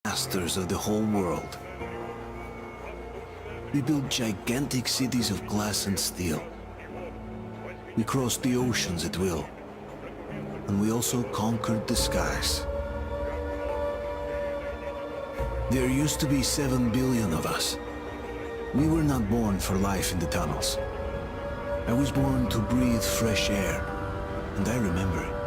masters of the whole world. We built gigantic cities of glass and steel. We crossed the oceans at will. And we also conquered the skies. There used to be 7 billion of us. We were not born for life in the tunnels. I was born to breathe fresh air, and I remember it.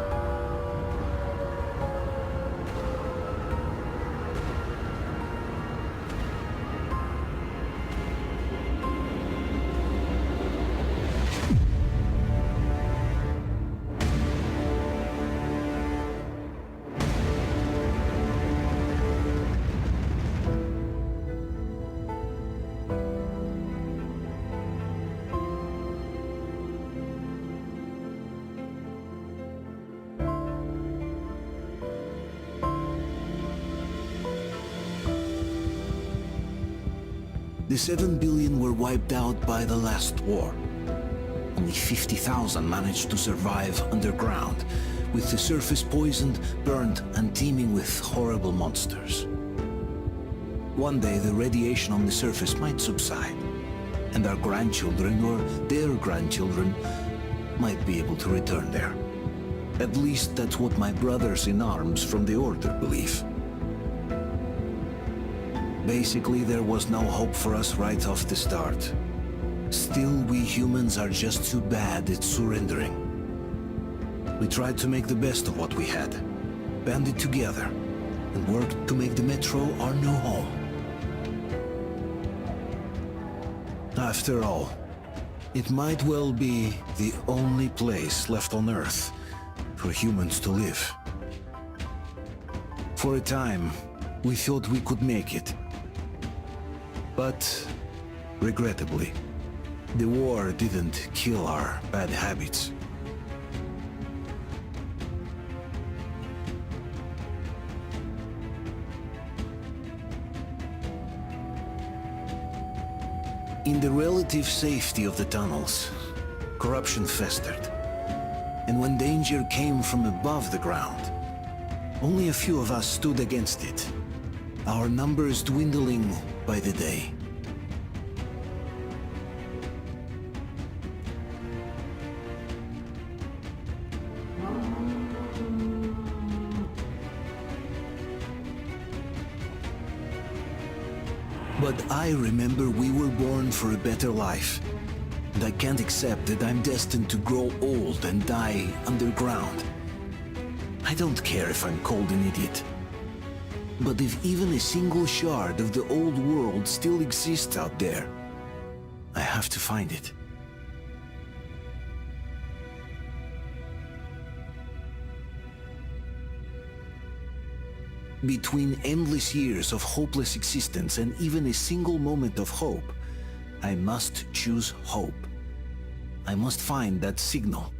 The 7 billion were wiped out by the last war. Only 50,000 managed to survive underground, with the surface poisoned, burned, and teeming with horrible monsters. One day the radiation on the surface might subside, and our grandchildren or their grandchildren might be able to return there. At least that's what my brothers in arms from the Order believe. Basically, there was no hope for us right off the start. Still, we humans are just too bad at surrendering. We tried to make the best of what we had, banded together, and worked to make the Metro our new home. After all, it might well be the only place left on Earth for humans to live. For a time, we thought we could make it. But, regrettably, the war didn't kill our bad habits. In the relative safety of the tunnels, corruption festered. And when danger came from above the ground, only a few of us stood against it, our numbers dwindling by the day. But I remember we were born for a better life, and I can't accept that I'm destined to grow old and die underground. I don't care if I'm called an idiot. But if even a single shard of the old world still exists out there, I have to find it. Between endless years of hopeless existence and even a single moment of hope, I must choose hope. I must find that signal.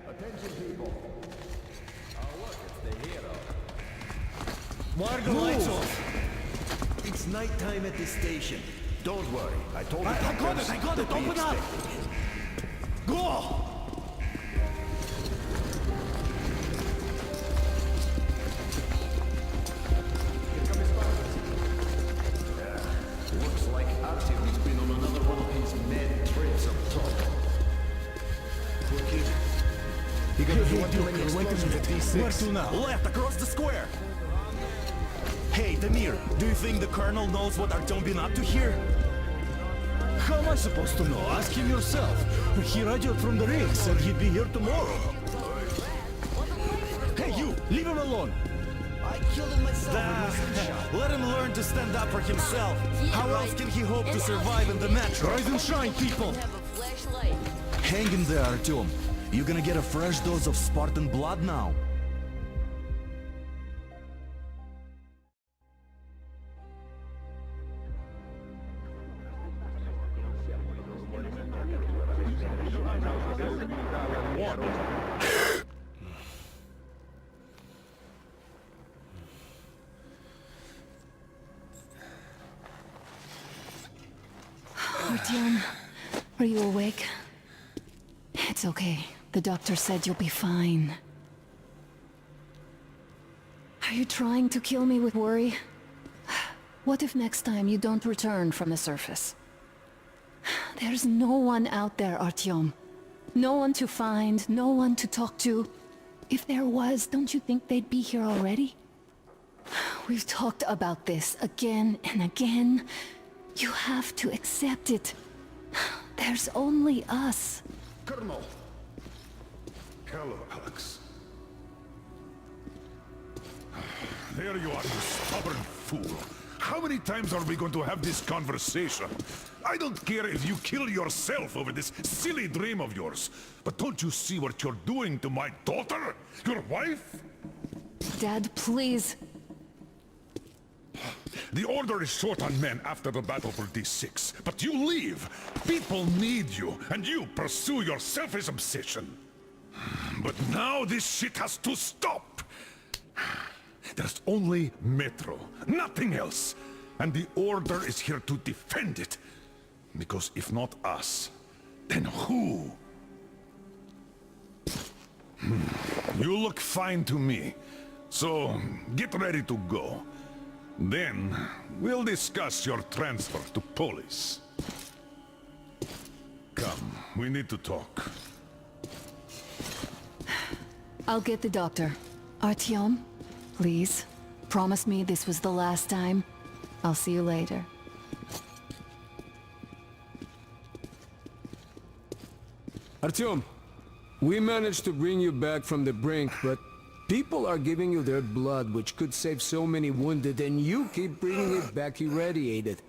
Attention, people. Oh, look, it's the hero. Why are the lights off? It's nighttime at this station. Don't worry. I told you. I got it. Open up. Go! Looks like Artyom's been on another one of his mad trips up top. Poor kid. You gotta Hey, do what Duke, you wait a minute, D6. Where to now? Left, across the square! Hey, Damir, do you think the Colonel knows what Artyom been up to here? How am I supposed to know? Ask him yourself. He radioed from the rig, said he'd be here tomorrow. Hey, you! Leave him alone! I killed him myself. Let him learn to stand up for himself. How else can he hope to survive in the metro? Rise and shine, people! Hang in there, Artyom. You're gonna get a fresh dose of Spartan blood now. Artyom, are you awake? It's okay. The doctor said you'll be fine. Are you trying to kill me with worry? What if next time you don't return from the surface? There's no one out there, Artyom. No one to find, no one to talk to. If there was, don't you think they'd be here already? We've talked about this again and again. You have to accept it. There's only us. Colonel! Hello, Alex. There you are, you stubborn fool. How many times are we going to have this conversation? I don't care if you kill yourself over this silly dream of yours. But don't you see what you're doing to my daughter? Your wife? Dad, please. The Order is short on men after the battle for D6, but you leave. People need you, and you pursue your selfish obsession. But now this shit has to stop. There's only Metro, nothing else. And the Order is here to defend it. Because if not us, then who? You look fine to me. So, get ready to go. Then, we'll discuss your transfer to Polis. Come, we need to talk. I'll get the doctor. Artyom, please. Promise me this was the last time. I'll see you later. Artyom, we managed to bring you back from the brink, but people are giving you their blood, which could save so many wounded, and you keep bringing it back irradiated.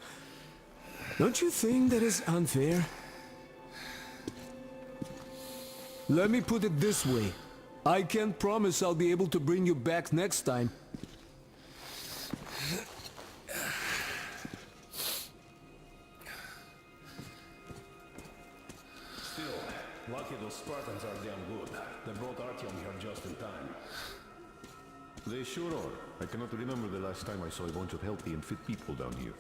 Don't you think that is unfair? Let me put it this way. I can't promise I'll be able to bring you back next time. Still, lucky those Spartans are damn good. They brought Artyom here just in time. They sure are. I cannot remember the last time I saw a bunch of healthy and fit people down here.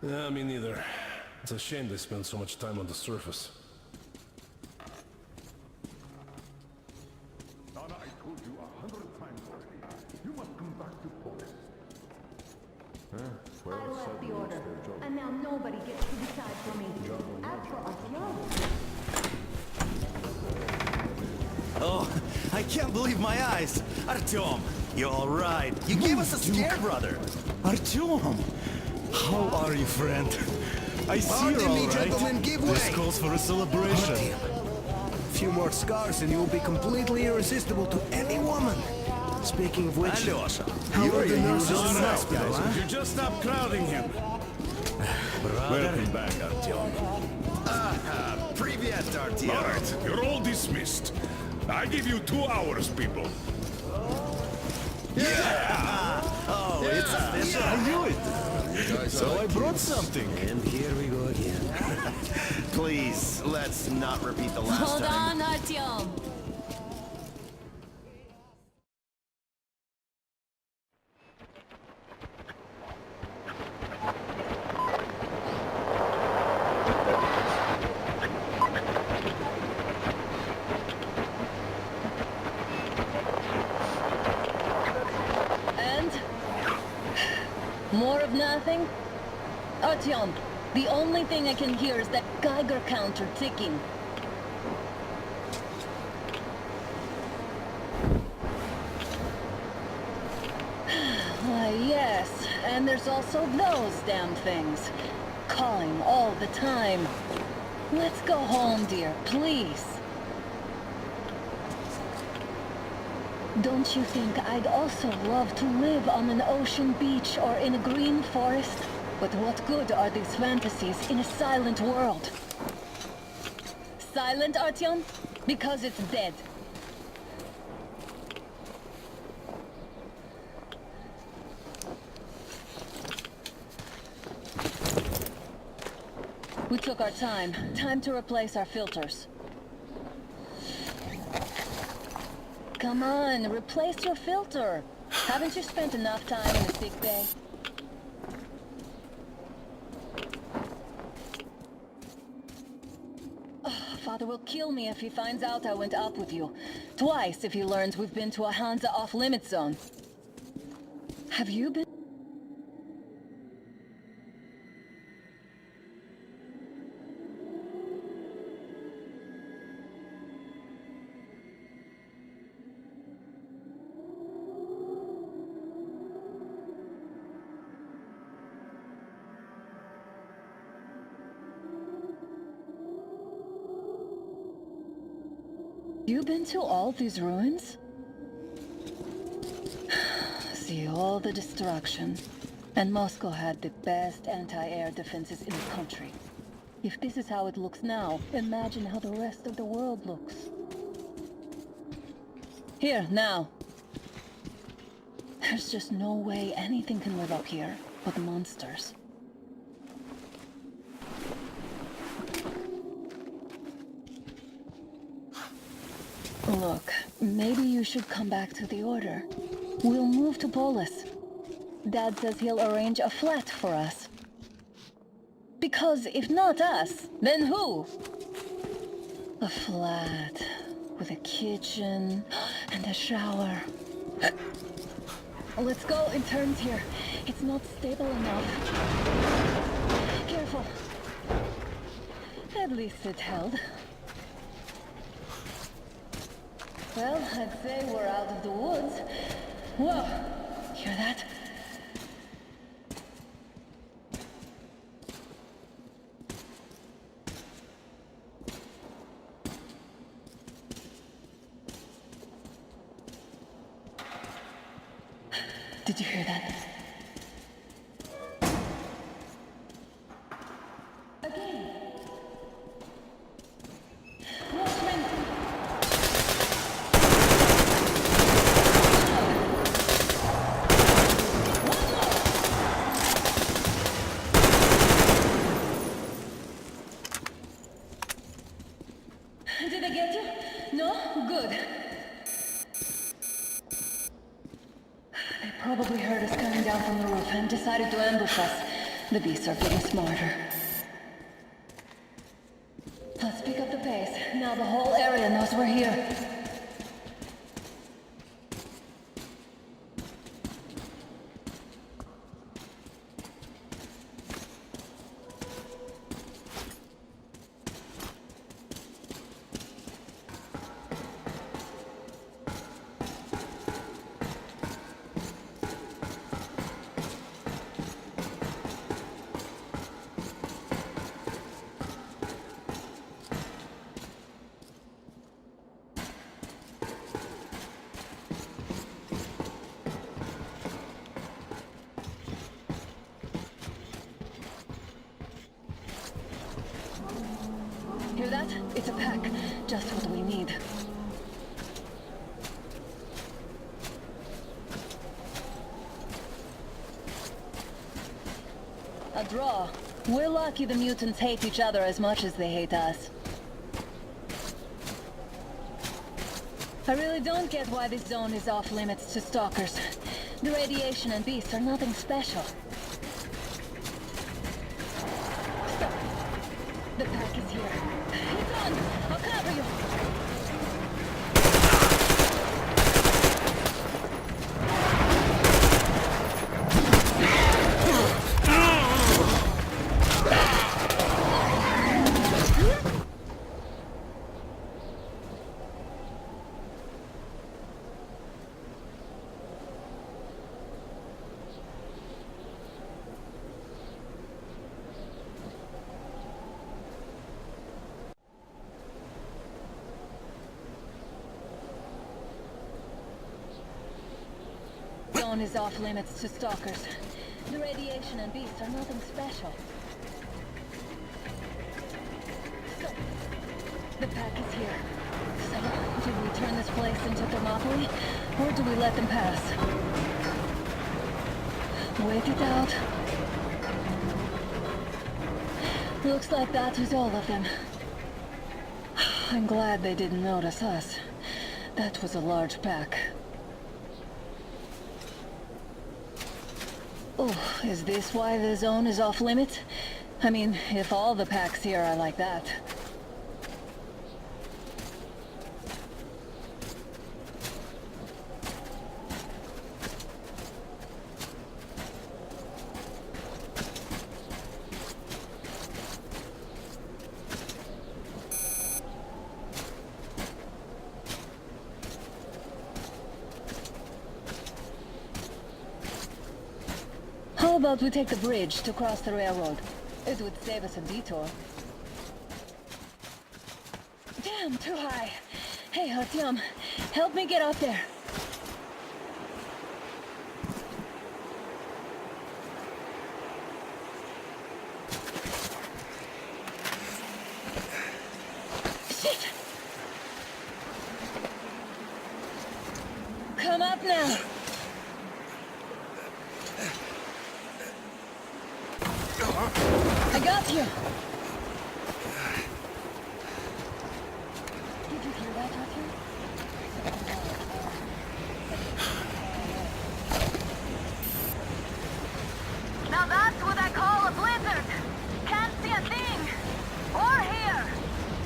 Yeah, me neither. It's a shame they spend so much time on the surface. Donna, I told you 100 times already. You must come back to Polis. Well, I left sadly, the order, it's their job. and now nobody gets to decide for me. As for Artyom, Oh, I can't believe my eyes! Artyom, you're alright. You gave us a scare, brother. Artyom! How are you, friend? I see Pardon you're me, all right. gentlemen, give This way. calls for a celebration. A few more scars and you'll be completely irresistible to any woman. Speaking of which, Alyosha, how are the nurses in Listen the up, hospital, guys. huh? You just stop crowding him. welcome back, Artyom. Привет, Artyom. All right, you're all dismissed. I give you 2 hours, people. Yeah! Oh, it's official. I knew it. So I brought something. And here we go again. Please, let's not repeat the last Hold time. on, Artyom. More of nothing? Artyom, the only thing I can hear is that Geiger counter ticking. Why, yes, and there's also those damn things. Calling all the time. Let's go home, dear, please. Don't you think I'd also love to live on an ocean beach or in a green forest? But what good are these fantasies in a silent world? Silent, Artyom? Because it's dead. We took our time. Time to replace our filters. Come on, replace your filter. Haven't you spent enough time in the sick bay? Oh, Father will kill me if he finds out I went up with you. Twice if he learns we've been to a Hansa off-limit zone. Have you been? You been to all these ruins? See all the destruction. And Moscow had the best anti-air defenses in the country. If this is how it looks now, imagine how the rest of the world looks. Here, now. There's just no way anything can live up here but monsters. Look, maybe you should come back to the Order. We'll move to Polis. Dad says he'll arrange a flat for us. Because if not us, then who? A flat with a kitchen and a shower. Let's go in turns here. It's not stable enough. Careful. At least it held. Well, I'd say we're out of the woods. Whoa! Hear that? Did you hear that? Again. Watchman! Did I get you? No? Good. They probably heard us coming down from the roof and decided to ambush us. The beasts are getting smarter. Let's pick up the pace. Now the whole area knows we're here. Hear that? It's a pack. Just what we need. After all, we're lucky the mutants hate each other as much as they hate us. I really don't get why this zone is off limits to stalkers. The radiation and beasts are nothing special. Stop. The pack is here. It's on! I'll cover you! Zone is off limits to stalkers. The radiation and beasts are nothing special. Stop. The pack is here. So, do we turn this place into Thermopylae, or do we let them pass? Wait it out. Looks like that was all of them. I'm glad they didn't notice us. That was a large pack. Oh, is this why the zone is off limits? I mean, if all the packs here are like that. How about we take the bridge to cross the railroad? It would save us a detour. Damn, too high. Hey, Artyom, help me get up there. Shit! Come up now. I got you! Did you hear that, Artyom? Now that's what I call a blizzard. Can't see a thing. Or hear.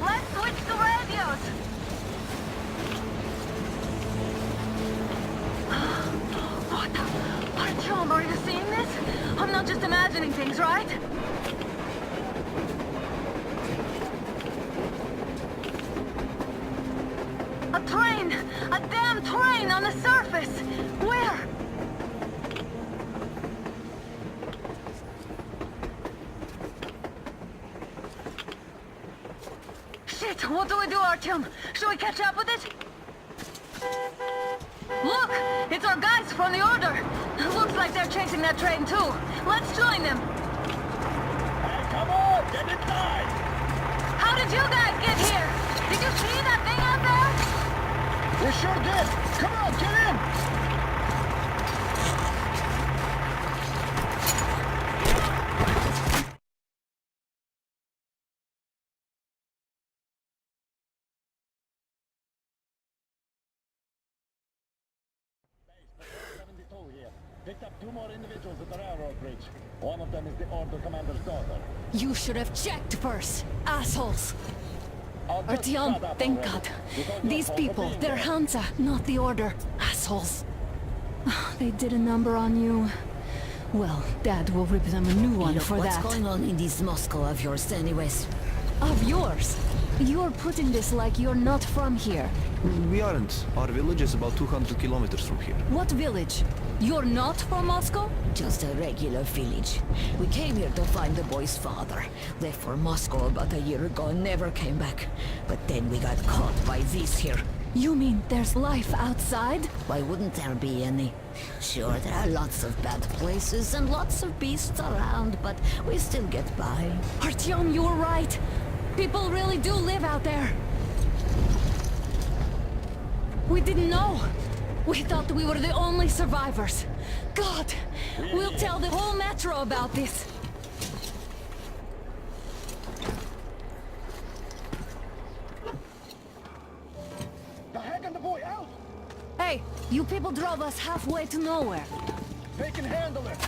Let's switch to radios. What the? Artyom, are you seeing this? I'm not just imagining things, right? A train! A damn train on the surface! Where? Shit! What do we do, Artyom? Should we catch up with it? Look! It's our guys from the Order! Looks like they're chasing that train too. Let's join them! Hey, come on! Get inside! How did you guys get here? Did you see that thing out there? We sure did! Come on, get in! Here. Picked up 2 more individuals at the railroad bridge. One of them is the Order commander's daughter. You should have checked first, assholes. I'll just Artyom, shut up thank already. God. You don't These know for people, being they're there. Hansa, not the Order. Assholes. They did a number on you. Well, Dad will rip them a new one for What's that. going on in this Moscow of yours anyways? Of yours? You're putting this like you're not from here. We aren't. Our village is about 200 kilometers from here. What village? You're not from Moscow? Just a regular village. We came here to find the boy's father. Left for Moscow about a year ago and never came back. But then we got caught by this here. You mean there's life outside? Why wouldn't there be any? Sure, there are lots of bad places and lots of beasts around, but we still get by. Artyom, you were right. People really do live out there. We didn't know. We thought we were the only survivors. God, we'll tell the whole metro about this. Hey, you people drove us halfway to nowhere. They can handle it.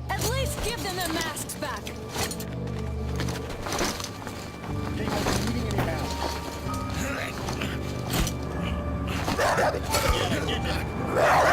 At least give them their masks back. Anyhow.